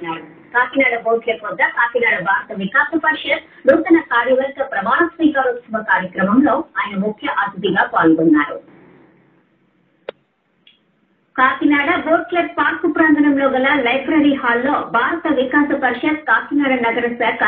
కాకినాడ బోట్లెక్ వద్ద కాకినాడ భారత వికాస పరిషత్ నూతన కార్యవర్గ ప్రమాణ స్వీకారోత్సవ కార్యక్రమంలో ఆయన ముఖ్య అతిథిగా పాల్గొన్నారు. కాకినాడ బోట్లెక్ పార్కు ప్రాంగణంలో గల లైబ్రరీ హాల్లో భారత వికాస పరిషత్ కాకినాడ నగర శాఖ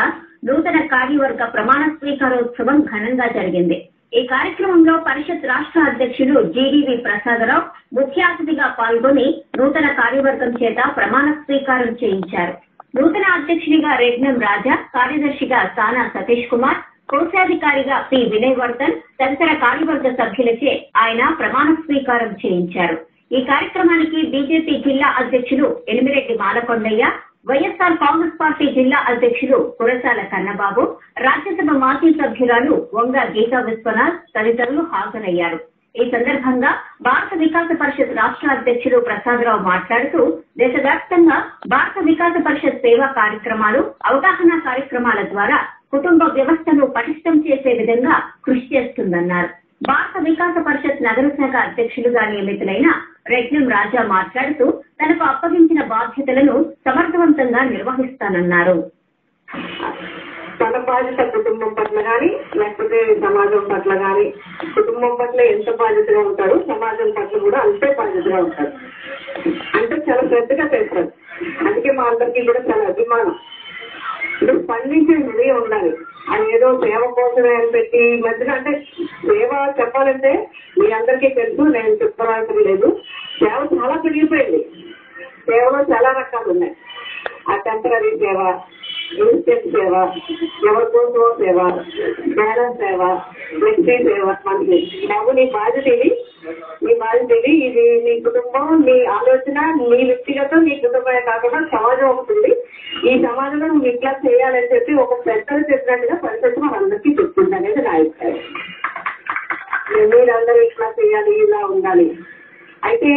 నూతన కార్యవర్గ ప్రమాణ స్వీకారోత్సవం ఘనంగా జరిగింది. ఈ కార్యక్రమంలో పరిషత్ రాష్ట్ర అధ్యక్షులు జీడీవీ ప్రసాదరావు ముఖ్య అతిథిగా పాల్గొని నూతన కార్యవర్గం చేత ప్రమాణ స్వీకారం చేయించారు. నూతన అధ్యక్షుడిగా రెడ్నం రాజా, కార్యదర్శిగా సానా సతీష్ కుమార్, కోశాధికారిగా పి వినయవర్ధన్ తదితర కార్యవర్గ సభ్యులచే ఆయన ప్రమాణ స్వీకారం చేయించారు. ఈ కార్యక్రమానికి బీజేపీ జిల్లా అధ్యక్షులు ఎనిమిరెడ్డి మాలకొండయ్య, వైఎస్ఆర్ కాంగ్రెస్ పార్టీ జిల్లా అధ్యక్షులు కురసాల కన్నబాబు, రాజ్యసభ మాజీ సభ్యురాలు వంగ గీతా విశ్వనాథ్ తదితరులు హాజరయ్యారు. ఈ సందర్భంగా భారత వికాస పరిషత్ రాష్ట్ర అధ్యక్షులు ప్రసాదరావు మాట్లాడుతూ దేశవ్యాప్తంగా భారత వికాస పరిషత్ సేవా కార్యక్రమాలు, అవగాహన కార్యక్రమాల ద్వారా కుటుంబ వ్యవస్థను పటిష్టం చేసే విధంగా కృషి చేస్తుందన్నారు. భారత వికాస పరిషత్ నగర శాఖ అధ్యక్షులుగా నియమితులైన రెడ్నం రాజా మాట్లాడుతూ తనకు అప్పగించిన బాధ్యతలను సమర్థవంతంగా నిర్వహిస్తానన్నారు. తన బాధ్యత కుటుంబం పట్ల కానీ లేకపోతే సమాజం పట్ల కానీ, కుటుంబం పట్ల ఎంత బాధ్యతగా ఉంటారో సమాజం పట్ల కూడా అంతే బాధ్యతగా ఉంటారు. అంటే చాలా శ్రద్ధగా చేస్తారు. అందుకే మా అందరికీ కూడా చాలా అభిమానం. ఇప్పుడు స్పందించే హృదయం ఉండాలి. అది ఏదో సేవ కోసమే అని పెట్టి మధ్యలో అంటే సేవ చెప్పాలంటే మీ అందరికీ తెలుసు, నేను చెప్పవలసిన లేదు. సేవ చాలా పెరిగిపోయింది. సేవలో చాలా రకాలు ఉన్నాయి. ఆ టెంపరీ సేవ, ఇన్స్టెంట్ సేవ, ఎవరికోసమో సేవ, జ్ఞానం సేవ, వ్యక్తి సేవ. మనకి బాబు నీ బాధ్యత ఇది, ఇది నీ కుటుంబం, నీ ఆలోచన, నీ వ్యక్తిగతం, నీ కుటుంబమే కాకుండా సమాజం ఉంటుంది. ఈ సమాజంలో నువ్వు ఇట్లా చేయాలని చెప్పి ఒక పెద్దలు చెప్పినట్టుగా పరిస్థితి మనందరికీ చెప్తుంది అనేది నా అభిప్రాయం. మీరందరూ ఇట్లా చేయాలి, ఇలా ఉండాలి. అయితే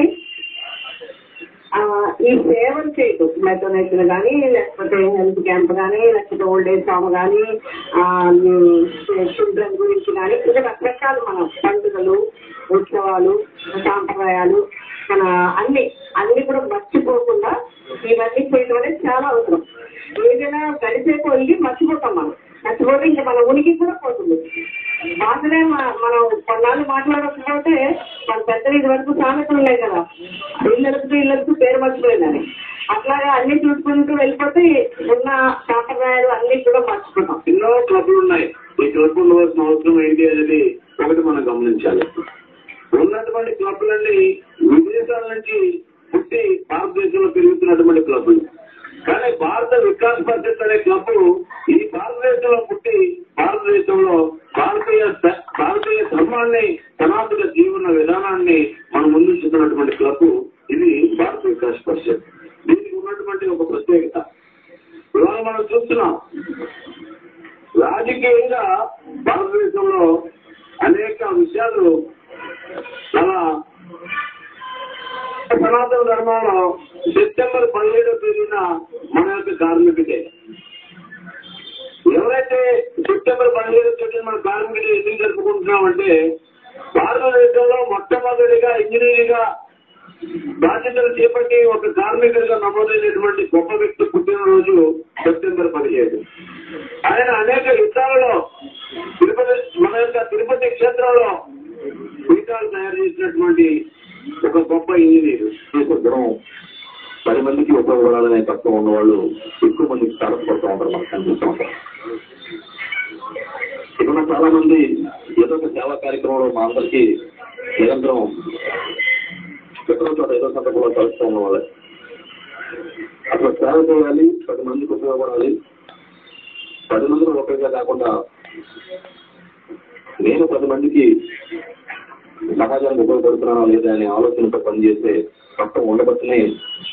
ఈ సేవలు చేయటం మెథోనైట్లు కానీ, లేకపోతే హెల్త్ క్యాంప్ కానీ, లేకపోతే ఓల్డ్ ఏజ్ హోమ్ కానీ, చిల్డ్రన్ గురించి కానీ, ఇలా రకరకాలు మన పండుగలు, ఉత్సవాలు, సాంప్రదాయాలు, మన అన్ని కూడా మర్చిపోకుండా ఇవన్నీ చేయడం అనేది చాలా అవసరం. ఏదైనా గడిచే కొద్ది మర్చిపోతాం. మర్చిపోతే ఇంకా మన ఉనికి కూడా పోతుంది. భాషనే మనం కొన్నాళ్ళు మాట్లాడకపోతే మన పెద్దలు ఇది వరకు సామెతలు ఉన్నాయి కదా, ఇళ్ళకు పేరు మర్చిపోయిందని. అట్లాగా అన్ని చూసుకుంటూ వెళ్ళిపోతే ఉన్న సాంప్రదాయాలు అన్ని కూడా మర్చిపోతాం. ఎన్నో క్లబ్లు ఉన్నాయి. ఈ క్లబ్ ఉండవలసిన అవసరం ఏంటి అనేది ఒకటి మనం గమనించాలి. ఉన్నటువంటి క్లబ్లన్నీ విదేశాల నుంచి పుట్టి భారతదేశంలో పెరుగుతున్నటువంటి క్లబ్లు. కానీ భారత వికాస్ పరిషత్ అనే క్లబ్ ఈ భారతదేశంలో పుట్టి భారతదేశంలో భారతీయ ధర్మాన్ని, సనాతన జీవన విధానాన్ని మనం ముందుంచుతున్నటువంటి క్లబ్ ఇది భారత వికాస్ పరిషత్. దీనికి ఉన్నటువంటి ఒక ప్రత్యేకత ఇవాళ మనం చూస్తున్నాం. రాజకీయంగా భారతదేశంలో అనేక విషయాలు చాలా సనాతన ధర్మంలో సెప్టెంబర్ 17వ తేదీన మన యొక్క కార్మిక డే. ఎవరైతే సెప్టెంబర్ 17వ తేదీన మన కార్మిక డే ఎందుకు జరుపుకుంటున్నామంటే భారతదేశంలో మొట్టమొదటిగా ఇంజనీరింగ్గా బాధ్యతలు చేపట్టి ఒక కార్మికుడిగా నమోదైనటువంటి గొప్ప వ్యక్తి పుట్టినరోజు సెప్టెంబర్ 17. ఆయన అనేక యుద్ధాలలో మన యొక్క తిరుపతి క్షేత్రంలో పీఠాలు తయారు చేసినటువంటి ఒక గొప్ప ఇంజనీర్. గుణం 10 మందికి ఉపయోగపడాలనే తత్వం ఉన్నవాళ్ళు ఎక్కువ మందికి తారసపడుతూ ఉంటారు, మనకు కనిపిస్తూ ఉంటారు. ఇక్కడ చాలా మంది ఏదో ఒక సేవా కార్యక్రమంలో మా అందరికీ నిరంతరం ఎక్కడో చోట ఏదో సందర్భంలో కలుస్తూ ఉన్న వాళ్ళే. అట్లా సేవ చేయాలి, 10 మందికి ఉపయోగపడాలి. 10 మందిలో ఒకరిగా కాకుండా నేను 10 మందికి సమాజానికి ఉపయోగపడుతున్నానా లేదా అనే ఆలోచనతో పనిచేసే తత్వం ఉండబట్టినే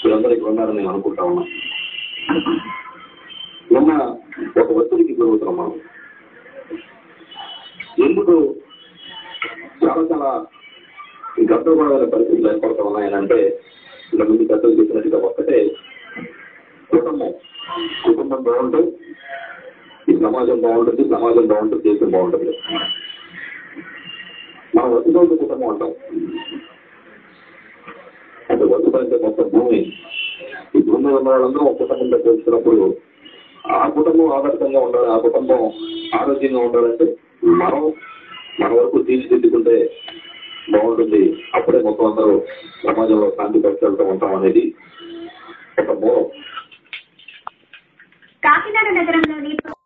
వీళ్ళందరూ ఇక్కడ ఉన్నారని నేను అనుకుంటా ఉన్నా. మొన్న ఒక ఒత్తిడికి గురవుతున్నాం మనం. ఎందుకు చాలా గర్భపడాల పరిస్థితులు ఏర్పడుతూ ఉన్నాయనంటే ఇలా ముందు పెద్దలు చెప్పినట్టుగా ఒక్కటే కుటుంబం బాగుంటుంది, ఈ సమాజం బాగుంటుంది, సమాజం బాగుంటుంది, దేశం బాగుంటుంది. మనం వసుదైతే కుటుంబం అంటాం. అంటే వసుదైతే మొత్తం భూమి, ఈ భూమి భూమి మీద ఉన్న వాళ్ళందరూ ఒక కుటుంబంతో పోల్చుకున్నప్పుడు ఆ కుటుంబం ఆదర్శంగా ఉండాలి, ఆ కుటుంబం ఆరోగ్యంగా ఉండాలంటే మన వరకు తీర్చిదిద్దుకుంటే బాగుంటుంది. అప్పుడే మొత్తం అందరూ సమాజంలో శాంతి పరిచయాలతో ఉంటాం అనేది